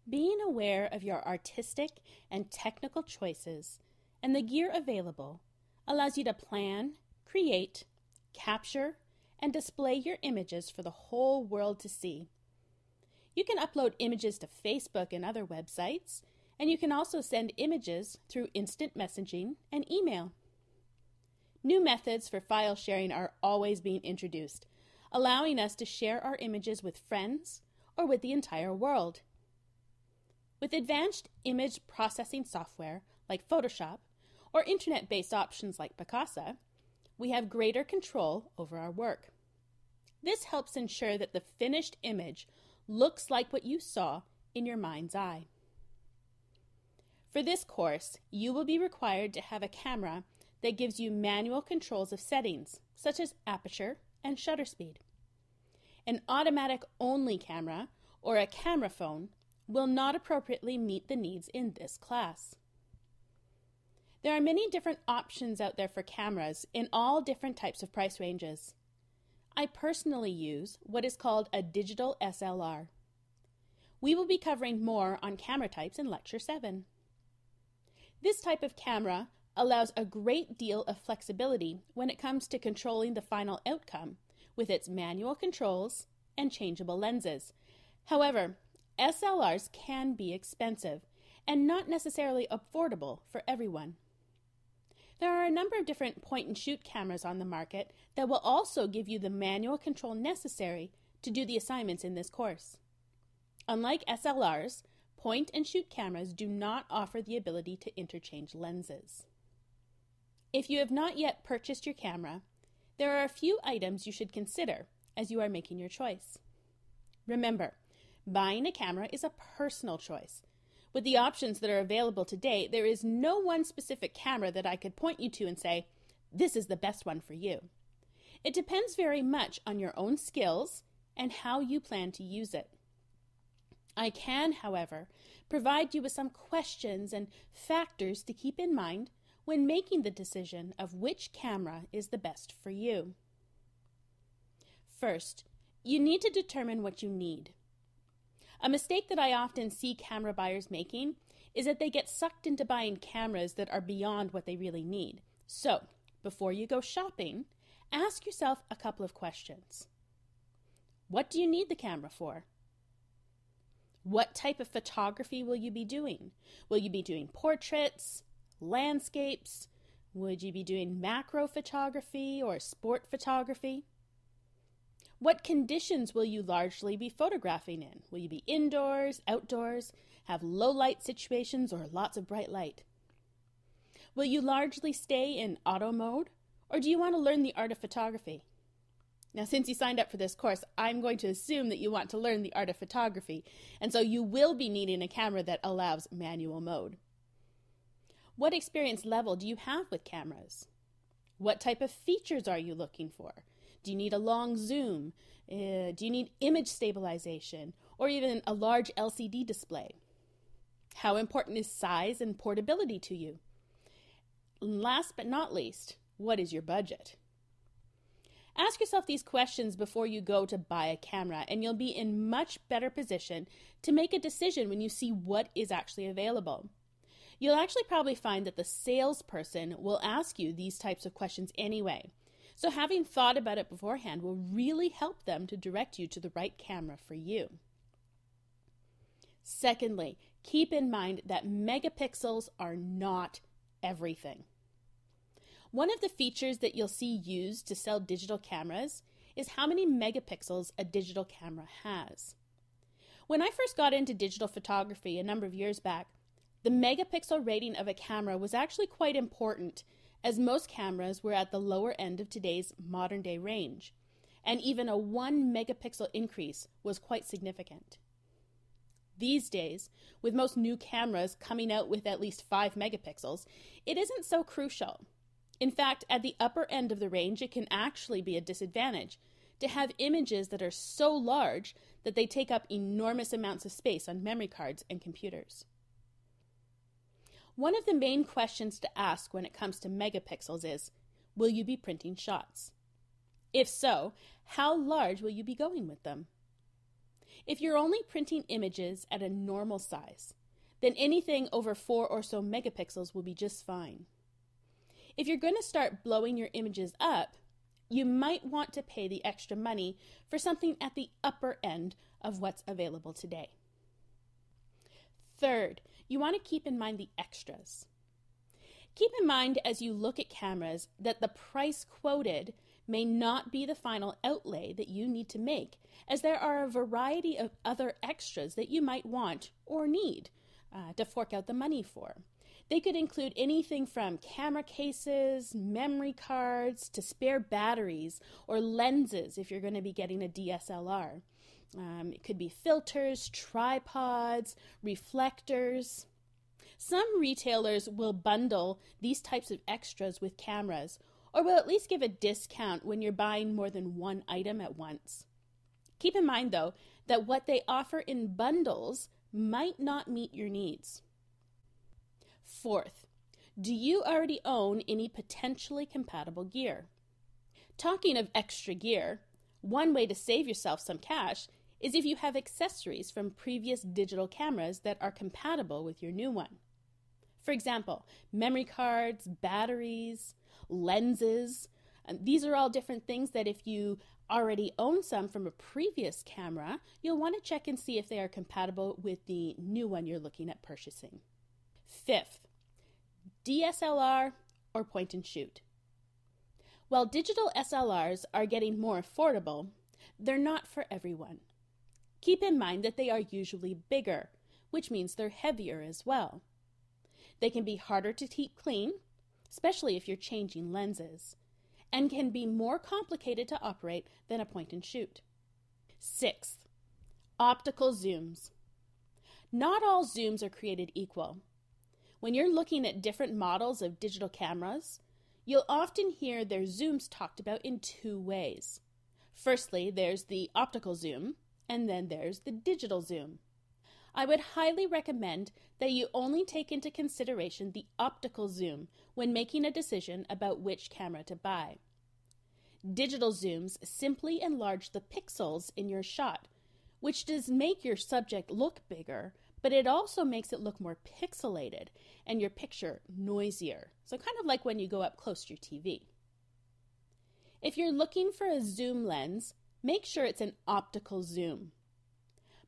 Being aware of your artistic and technical choices and the gear available allows you to plan, create, capture, and display your images for the whole world to see. You can upload images to Facebook and other websites, and you can also send images through instant messaging and email. New methods for file sharing are always being introduced, allowing us to share our images with friends or with the entire world. With advanced image processing software like Photoshop or internet-based options like Picasa, we have greater control over our work. This helps ensure that the finished image looks like what you saw in your mind's eye. For this course, you will be required to have a camera that gives you manual controls of settings, such as aperture and shutter speed. An automatic-only camera or a camera phone will not appropriately meet the needs in this class. There are many different options out there for cameras in all different types of price ranges. I personally use what is called a digital SLR. We will be covering more on camera types in Lecture 7. This type of camera allows a great deal of flexibility when it comes to controlling the final outcome with its manual controls and changeable lenses. However, SLRs can be expensive and not necessarily affordable for everyone. There are a number of different point-and-shoot cameras on the market that will also give you the manual control necessary to do the assignments in this course. Unlike SLRs, point-and-shoot cameras do not offer the ability to interchange lenses. If you have not yet purchased your camera, there are a few items you should consider as you are making your choice. Remember, buying a camera is a personal choice. With the options that are available today, there is no one specific camera that I could point you to and say, this is the best one for you. It depends very much on your own skills and how you plan to use it. I can, however, provide you with some questions and factors to keep in mind when making the decision of which camera is the best for you. First, you need to determine what you need. A mistake that I often see camera buyers making is that they get sucked into buying cameras that are beyond what they really need. So, before you go shopping, ask yourself a couple of questions. What do you need the camera for? What type of photography will you be doing? Will you be doing portraits, landscapes? Would you be doing macro photography or sport photography? What conditions will you largely be photographing in? Will you be indoors, outdoors, have low light situations, or lots of bright light? Will you largely stay in auto mode, or do you want to learn the art of photography? Now, since you signed up for this course, I'm going to assume that you want to learn the art of photography, and so you will be needing a camera that allows manual mode. What experience level do you have with cameras? What type of features are you looking for? Do you need a long zoom? Do you need image stabilization or even a large LCD display? How important is size and portability to you? And last but not least, what is your budget? Ask yourself these questions before you go to buy a camera, and you'll be in much better position to make a decision when you see what is actually available. You'll actually probably find that the salesperson will ask you these types of questions anyway. So having thought about it beforehand will really help them to direct you to the right camera for you. Secondly, keep in mind that megapixels are not everything. One of the features that you'll see used to sell digital cameras is how many megapixels a digital camera has. When I first got into digital photography a number of years back, the megapixel rating of a camera was actually quite important, as most cameras were at the lower end of today's modern-day range, and even a 1 megapixel increase was quite significant. These days, with most new cameras coming out with at least 5 megapixels, it isn't so crucial. In fact, at the upper end of the range, it can actually be a disadvantage to have images that are so large that they take up enormous amounts of space on memory cards and computers. One of the main questions to ask when it comes to megapixels is, will you be printing shots? If so, how large will you be going with them? If you're only printing images at a normal size, then anything over 4 or so megapixels will be just fine. If you're going to start blowing your images up, you might want to pay the extra money for something at the upper end of what's available today. Third, you want to keep in mind the extras. Keep in mind as you look at cameras that the price quoted may not be the final outlay that you need to make, as there are a variety of other extras that you might want or need to fork out the money for. They could include anything from camera cases, memory cards, to spare batteries or lenses if you're going to be getting a DSLR. It could be filters, tripods, reflectors. Some retailers will bundle these types of extras with cameras, or will at least give a discount when you're buying more than one item at once. Keep in mind, though, that what they offer in bundles might not meet your needs. Fourth, do you already own any potentially compatible gear? Talking of extra gear, one way to save yourself some cash is if you have accessories from previous digital cameras that are compatible with your new one. For example, memory cards, batteries, lenses. These are all different things that if you already own some from a previous camera, you'll want to check and see if they are compatible with the new one you're looking at purchasing. Fifth, DSLR or point and shoot. While digital SLRs are getting more affordable, they're not for everyone. Keep in mind that they are usually bigger, which means they're heavier as well. They can be harder to keep clean, especially if you're changing lenses, and can be more complicated to operate than a point and shoot. Sixth, optical zooms. Not all zooms are created equal. When you're looking at different models of digital cameras, you'll often hear their zooms talked about in two ways. Firstly, there's the optical zoom, and then there's the digital zoom. I would highly recommend that you only take into consideration the optical zoom when making a decision about which camera to buy. Digital zooms simply enlarge the pixels in your shot, which does make your subject look bigger, but it also makes it look more pixelated and your picture noisier. So kind of like when you go up close to your TV. If you're looking for a zoom lens, make sure it's an optical zoom.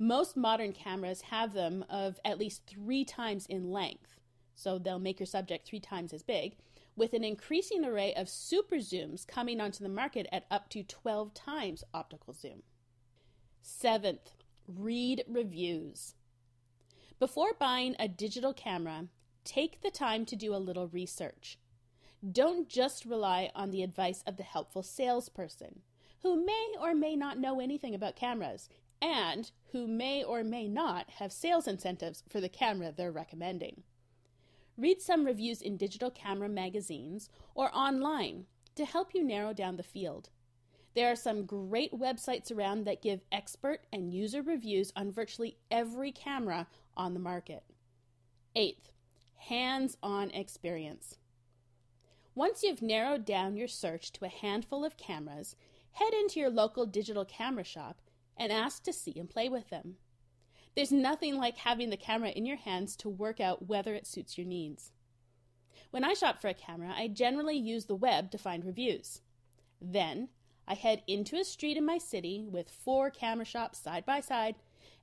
Most modern cameras have them of at least 3 times in length, so they'll make your subject 3 times as big, with an increasing array of super zooms coming onto the market at up to 12 times optical zoom. Seventh, read reviews. Before buying a digital camera, take the time to do a little research. Don't just rely on the advice of the helpful salesperson, who may or may not know anything about cameras, and who may or may not have sales incentives for the camera they're recommending. Read some reviews in digital camera magazines or online to help you narrow down the field. There are some great websites around that give expert and user reviews on virtually every camera on the market. Eighth, hands-on experience. Once you've narrowed down your search to a handful of cameras, head into your local digital camera shop and ask to see and play with them. There's nothing like having the camera in your hands to work out whether it suits your needs. When I shop for a camera, I generally use the web to find reviews. Then, I head into a street in my city with 4 camera shops side by side,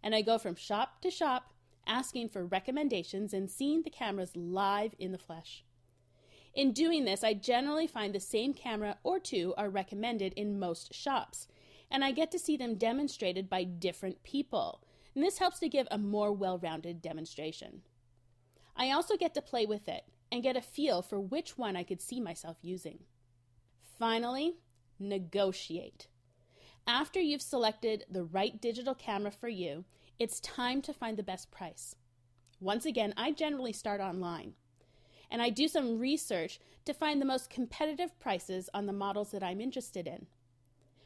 and I go from shop to shop asking for recommendations and seeing the cameras live in the flesh. In doing this, I generally find the same camera or 2 are recommended in most shops, and I get to see them demonstrated by different people, and this helps to give a more well-rounded demonstration. I also get to play with it and get a feel for which one I could see myself using. Finally, negotiate. After you've selected the right digital camera for you, it's time to find the best price. Once again, I generally start online, and I do some research to find the most competitive prices on the models that I'm interested in.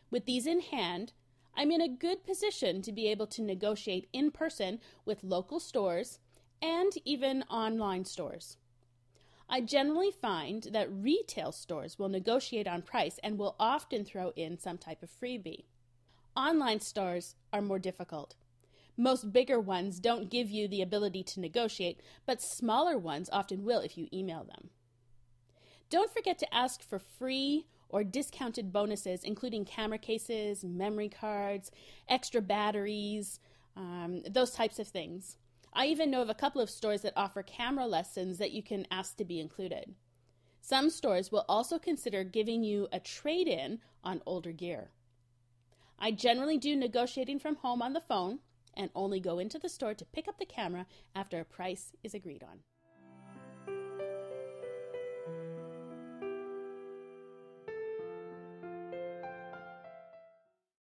With these in hand, I'm in a good position to be able to negotiate in person with local stores and even online stores. I generally find that retail stores will negotiate on price and will often throw in some type of freebie. Online stores are more difficult, Most bigger ones don't give you the ability to negotiate, but smaller ones often will if you email them. Don't forget to ask for free or discounted bonuses, including camera cases, memory cards, extra batteries, those types of things. I even know of a couple of stores that offer camera lessons that you can ask to be included. Some stores will also consider giving you a trade-in on older gear. I generally do negotiating from home on the phone and only go into the store to pick up the camera after a price is agreed on.